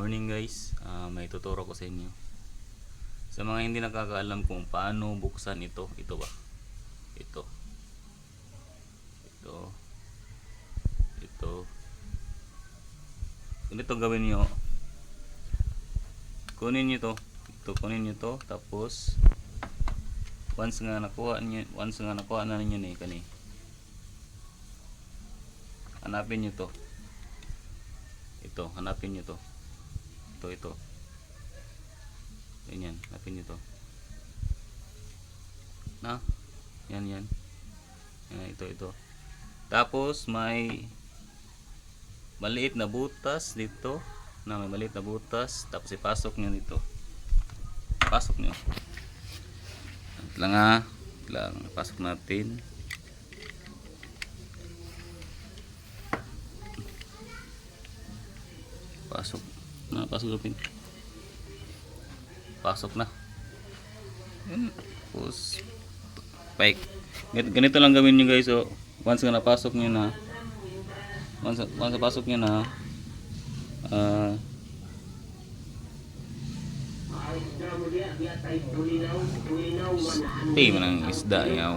Morning guys, may tuturo ko sa inyo. Sa mga hindi nakakaalam kung paano buksan ito, ito ba? Ito. Ito. Ito. Ganito gawin niyo. Kunin niyo to. Ito kunin niyo to, tapos once nga nakuha na ninyo ni kani. Hanapin niyo to. Ito, hanapin niyo to. Ito. Ganyan, hanapin nyo to. Na? Yan. Ito. Tapos may maliit na butas dito. May maliit na butas. Tapos ipasok nyo dito. Pasok nyo. Lang. Pasok natin. Pasok na. Tapos spike. Ganito lang gawin nyo guys. So once na napasok nyo na, manang isda yaw.